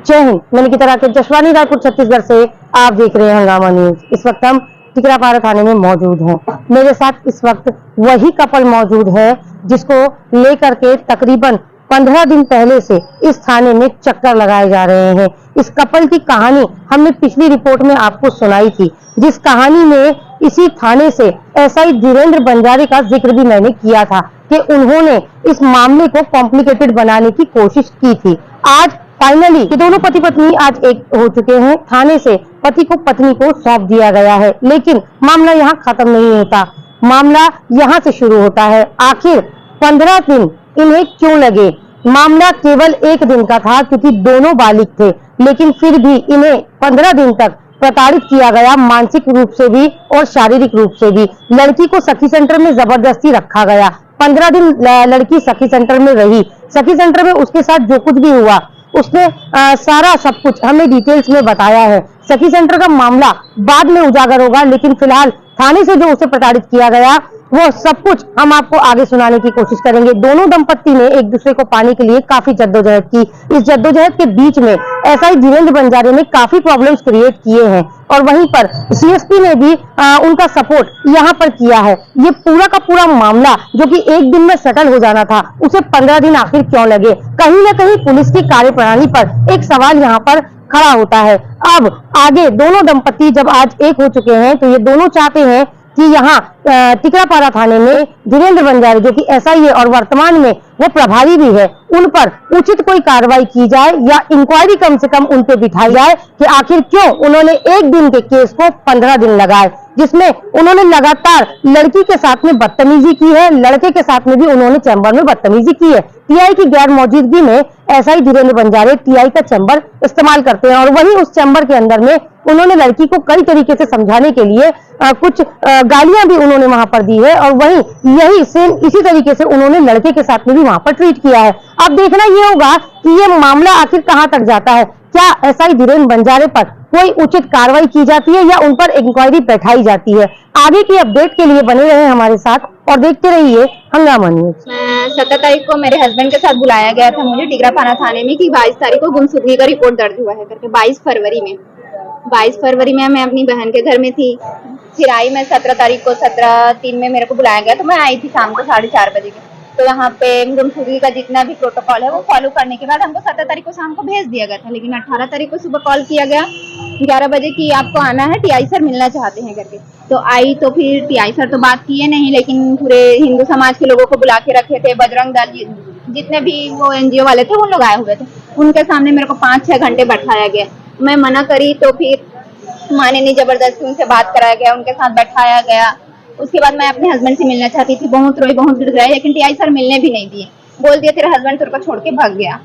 जय हिंद। मैं निकिता राकेश जशवानी, रायपुर छत्तीसगढ़ से आप देख रहे हैं हंगामा न्यूज। इस वक्त हम टिकरापारा थाने में मौजूद हैं। मेरे साथ इस वक्त वही कपल मौजूद है जिसको लेकर के तकरीबन 15 दिन पहले से इस थाने में चक्कर लगाए जा रहे हैं। इस कपल की कहानी हमने पिछली रिपोर्ट में आपको सुनाई थी, जिस कहानी में इसी थाने से एसआई धीरेन्द्र बंजारे का जिक्र भी मैंने किया था कि उन्होंने इस मामले को कॉम्प्लिकेटेड बनाने की कोशिश की थी। आज फाइनली ये दोनों पति पत्नी आज एक हो चुके हैं। थाने से पति को पत्नी को सौंप दिया गया है, लेकिन मामला यहाँ खत्म नहीं होता। मामला यहाँ से शुरू होता है। आखिर 15 दिन इन्हें क्यों लगे? मामला केवल एक दिन का था क्योंकि दोनों बालिग थे, लेकिन फिर भी इन्हें 15 दिन तक प्रताड़ित किया गया, मानसिक रूप से भी और शारीरिक रूप से भी। लड़की को सखी सेंटर में जबरदस्ती रखा गया। 15 दिन लड़की सखी सेंटर में रही। सखी सेंटर में उसके साथ जो कुछ भी हुआ उसने सारा सब कुछ हमें डिटेल्स में बताया है। सखी सेंटर का मामला बाद में उजागर होगा, लेकिन फिलहाल थाने से जो उसे प्रताड़ित किया गया वो सब कुछ हम आपको आगे सुनाने की कोशिश करेंगे। दोनों दंपत्ति ने एक दूसरे को पाने के लिए काफी जद्दोजहद की। इस जद्दोजहद के बीच में एसआई धीरेन्द्र बंजारे ने काफी प्रॉब्लम्स क्रिएट किए हैं और वहीं पर सीएसपी ने भी उनका सपोर्ट यहाँ पर किया है। ये पूरा का पूरा मामला जो कि एक दिन में सेटल हो जाना था, उसे 15 दिन आखिर क्यों लगे? कहीं ना कहीं पुलिस की कार्यप्रणाली पर एक सवाल यहाँ पर खड़ा होता है। अब आगे दोनों दंपत्ति जब आज एक हो चुके हैं तो ये दोनों चाहते हैं कि यहाँ टिकरापारा थाने में धीरेन्द्र बंजारे जो कि एसआई है और वर्तमान में वो प्रभारी भी है, उन पर उचित कोई कार्रवाई की जाए या इंक्वायरी कम से कम उन पे बिठाई जाए कि आखिर क्यों उन्होंने एक दिन के केस को 15 दिन लगाए, जिसमें उन्होंने लगातार लड़की के साथ में बदतमीजी की है, लड़के के साथ में भी उन्होंने चैम्बर में बदतमीजी की है। टीआई की गैर मौजूदगी में एसआई धीरेन्द्र बंजारे टीआई का चैम्बर इस्तेमाल करते हैं और वहीं उस चैम्बर के अंदर में उन्होंने लड़की को कई तरीके से समझाने के लिए कुछ गालियां भी उन्होंने वहां पर दी है और वहीं यही सेम इसी तरीके से उन्होंने लड़के के साथ में भी वहां पर ट्रीट किया है। अब देखना ये होगा कि ये मामला आखिर कहां तक जाता है। क्या एसआई धीरेन्द्र बंजारे पर कोई उचित कार्रवाई की जाती है या उन पर इंक्वायरी बैठाई जाती है? आगे की अपडेट के लिए बने रहे हमारे साथ और देखते रहिए हंगामा न्यूज। मैं 17 तारीख को मेरे हस्बैंड के साथ बुलाया गया था मुझे टिकरापारा थाने में कि 22 तारीख को गुमशुदगी का रिपोर्ट दर्ज हुआ है करके। 22 फरवरी में मैं अपनी बहन के घर में थी। फिर आई मैं 17 तारीख को 17/3 में मेरे को बुलाया गया तो मैं आई थी शाम को 4:30 बजे के। तो यहाँ पे गुमशुदगी का जितना भी प्रोटोकॉल है वो फॉलो करने के बाद हमको 17 तारीख को शाम को भेज दिया गया था, लेकिन 18 तारीख को सुबह कॉल किया गया 11 बजे की आपको आना है, टीआई सर मिलना चाहते हैं करके। तो आई तो फिर टीआई सर तो बात किए नहीं, लेकिन पूरे हिंदू समाज के लोगों को बुला के रखे थे, बजरंग दल जितने भी वो एनजीओ वाले थे वो लोग आए हुए थे। उनके सामने मेरे को 5-6 घंटे बैठाया गया। मैं मना करी तो फिर माने नहीं, जबरदस्ती उनसे बात कराया गया, उनके साथ बैठाया गया। उसके बाद मैं अपने हस्बैंड से मिलना चाहती थी, बहुत रोई बहुत गिड़गिड़ाई, लेकिन टीआई सर मिलने भी नहीं दिए। बोल दिया तेरा हस्बैंड तेरे को छोड़ के भाग गया।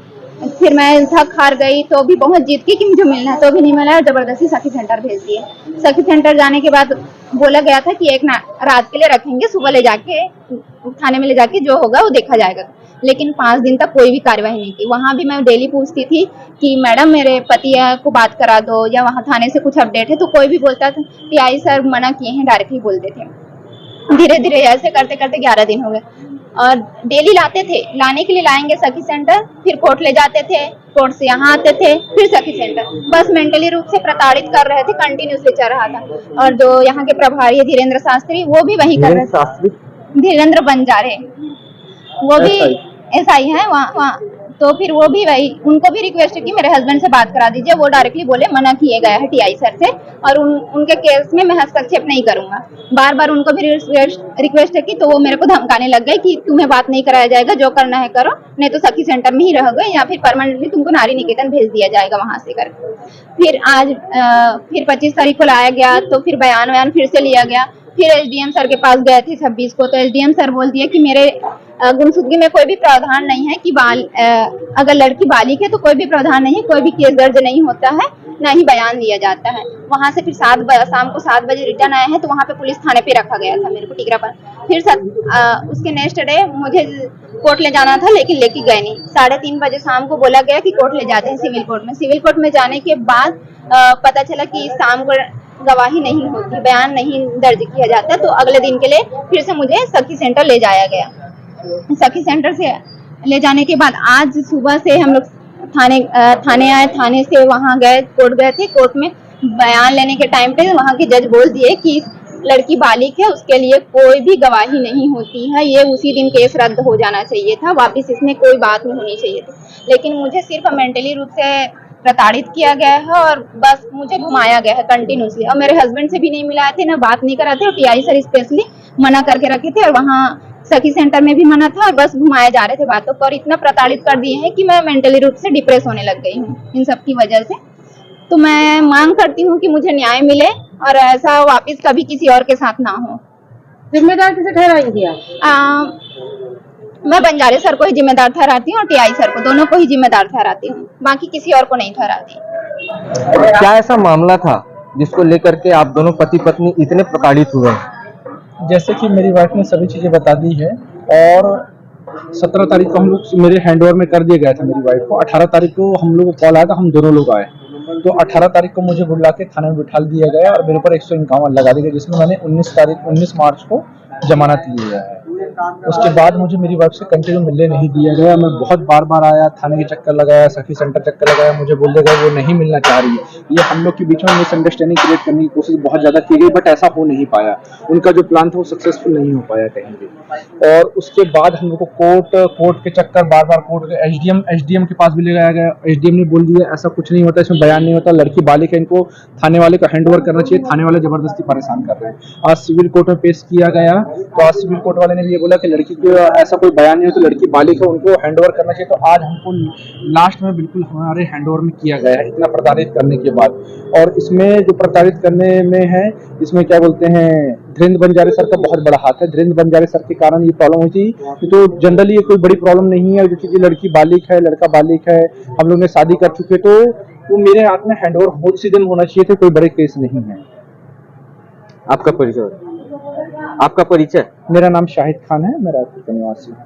फिर मैं थक हार गई तो भी बहुत जिद की कि मुझे मिलना है, तो भी नहीं मिला और जबरदस्ती सखी सेंटर भेज दिए। सखी सेंटर जाने के बाद बोला गया था कि एक रात के लिए रखेंगे, सुबह ले जाके थाने में ले जाके जो होगा वो देखा जाएगा, लेकिन 5 दिन तक कोई भी कार्रवाई नहीं की। वहां भी मैं डेली पूछती थी कि मैडम मेरे पति को बात करा दो या वहां थाने से कुछ अपडेट है, तो कोई भी बोलता था टीआई सर मना किए हैं, डायरेक्टली बोलते थे। धीरे धीरे ऐसे करते करते 11 दिन हो गए और डेली लाते थे, लाने के लिए लाएंगे सखी सेंटर, फिर कोर्ट ले जाते थे, कोर्ट से यहाँ आते थे, फिर सखी सेंटर। बस मेंटली रूप से प्रताड़ित कर रहे थे, कंटिन्यूसली चल रहा था। और जो यहाँ के प्रभारी है धीरेन्द्र शास्त्री, वो भी वही कर रहे थे। धीरेन्द्र बंजारे वो भी एसआई है वहाँ। तो फिर वो भी वही, उनको भी रिक्वेस्ट की मेरे हस्बैंड से बात करा दीजिए। वो डायरेक्टली बोले मना किए गया है टीआई सर से और उनके केस में मैं हस्तक्षेप नहीं करूंगा। बार बार उनको भी रिक्वेस्ट की तो वो मेरे को धमकाने लग गए कि तुम्हें बात नहीं कराया जाएगा, जो करना है करो, नहीं तो सखी सेंटर में ही रहोगे या फिर परमानेंटली तुमको नारी निकेतन भेज दिया जाएगा वहां से कर। फिर आज फिर 25 तारीख को लाया गया तो फिर बयान फिर से लिया गया। फिर एसडीएम सर के पास गए थे 26 को, तो एसडीएम सर बोल दिया कि मेरे गुमशुदगी में कोई भी प्रावधान नहीं है कि अगर लड़की बालिग है तो कोई भी प्रावधान नहीं है, कोई भी केस दर्ज नहीं होता है, ना ही बयान दिया जाता है। वहां से फिर शाम को 7 बजे रिटर्न आए हैं तो वहां पे पुलिस थाने पे रखा गया था मेरे को टिकरापारा। फिर उसके नेक्स्ट डे मुझे कोर्ट ले जाना था, लेकिन लेके गए नहीं। 3:30 बजे शाम को बोला गया कि कोर्ट ले जाते हैं सिविल कोर्ट में। सिविल कोर्ट में जाने के बाद पता चला कि शाम को गवाही नहीं होती, बयान नहीं दर्ज किया जाता, तो अगले दिन के लिए फिर से मुझे सखी सेंटर ले जाया गया। सखी सेंटर से ले जाने के बाद आज सुबह से हम लोग थाने आए, थाने से वहां गए, कोर्ट गए थे। कोर्ट में बयान लेने के टाइम पे वहां के जज बोल दिए कि लड़की बालिग है, उसके लिए कोई भी गवाही नहीं होती है, ये उसी दिन केस रद्द हो जाना चाहिए था, वापस इसमें कोई बात नहीं होनी चाहिए थी। लेकिन मुझे सिर्फ मेंटली रूप से प्रताड़ित किया गया है और बस मुझे घुमाया गया है कंटिन्यूसली। और मेरे हस्बैंड से भी नहीं मिलाए थे, ना बात नहीं कराते, और टीआई सर स्पेशली मना करके रखे थे, और वहाँ सखी सेंटर में भी मना था, और बस घुमाया जा रहे थे बातों को, और इतना प्रताड़ित कर दिए हैं कि मैं मेंटली रूप से डिप्रेस होने लग गई हूँ इन सब की वजह से। तो मैं मांग करती हूँ कि मुझे न्याय मिले और ऐसा वापस कभी किसी और के साथ ना हो। जिम्मेदार किसे ठहराएंगी आप? मैं बंजारे सर को ही जिम्मेदार ठहराती हूँ और टीआई सर को, दोनों को ही जिम्मेदार ठहराती हूँ, बाकी किसी और को नहीं ठहराती। क्या ऐसा मामला था जिसको लेकर के आप दोनों पति पत्नी इतने प्रताड़ित हुए? जैसे कि मेरी वाइफ ने सभी चीज़ें बता दी है, और 17 तारीख को हम लोग मेरे हैंडओवर में कर दिया गया था मेरी वाइफ को। 18 तारीख को हम लोग को कॉल आया था, हम दोनों लोग आए, तो 18 तारीख को मुझे बुला के थाने में बिठा दिया गया और मेरे ऊपर 151 लगा दिया गया, जिसमें मैंने 19 मार्च को जमानत ली है। उसके बाद मुझे मेरी वाइफ से कंटिन्यू मिलने नहीं दिया गया। मैं बहुत बार आया, थाने के चक्कर लगाया, सखी सेंटर चक्कर लगाया, मुझे बोल दिया गया वो नहीं मिलना चाह रही है। ये हम लोग के बीच में मिसअंडरस्टैंडिंग क्रिएट करने की कोशिश बहुत ज़्यादा की गई, बट ऐसा हो नहीं पाया। उनका जो प्लान था वो सक्सेसफुल नहीं हो पाया कहीं भी। और उसके बाद हम लोग को कोर्ट के चक्कर बार कोर्ट एसडीएम के पास भी ले जाया गया। एसडीएम ने बोल दिया ऐसा कुछ नहीं होता, इसमें बयान नहीं होता, लड़की बालिग है, इनको थाने वाले को हैंड ओवर करना चाहिए, थाने वाले जबरदस्ती परेशान कर रहे हैं। आज सिविल कोर्ट में पेश किया गया, तो आज सिविल कोर्ट वाले ने भी ये बोला कि लड़की को ऐसा कोई बयान नहीं हो, तो लड़की बालिग है, उनको हैंड ओवर करना चाहिए। तो आज हमको लास्ट में बिल्कुल हमारे हैंड ओवर में किया गया है, इतना प्रताड़ित करने के बाद। और इसमें जो प्रताड़ित करने में है, इसमें क्या बोलते हैं, धीरेन्द्र बंजारे सर का बहुत बड़ा हाथ है। धीरेन्द्र बंजारे सर के कारण ये प्रॉब्लम हुई थी। तो जनरली ये कोई बड़ी प्रॉब्लम नहीं है, क्योंकि लड़की बालिग है, लड़का बालिग है, हम लोग ने शादी कर चुके, तो वो मेरे हाथ में हैंड ओवर उसी दिन होना चाहिए था, कोई बड़े केस नहीं है। आपका परिचय? आपका परिचय? मेरा नाम शाहिद खान है, मैं रायपुर का निवासी हूँ।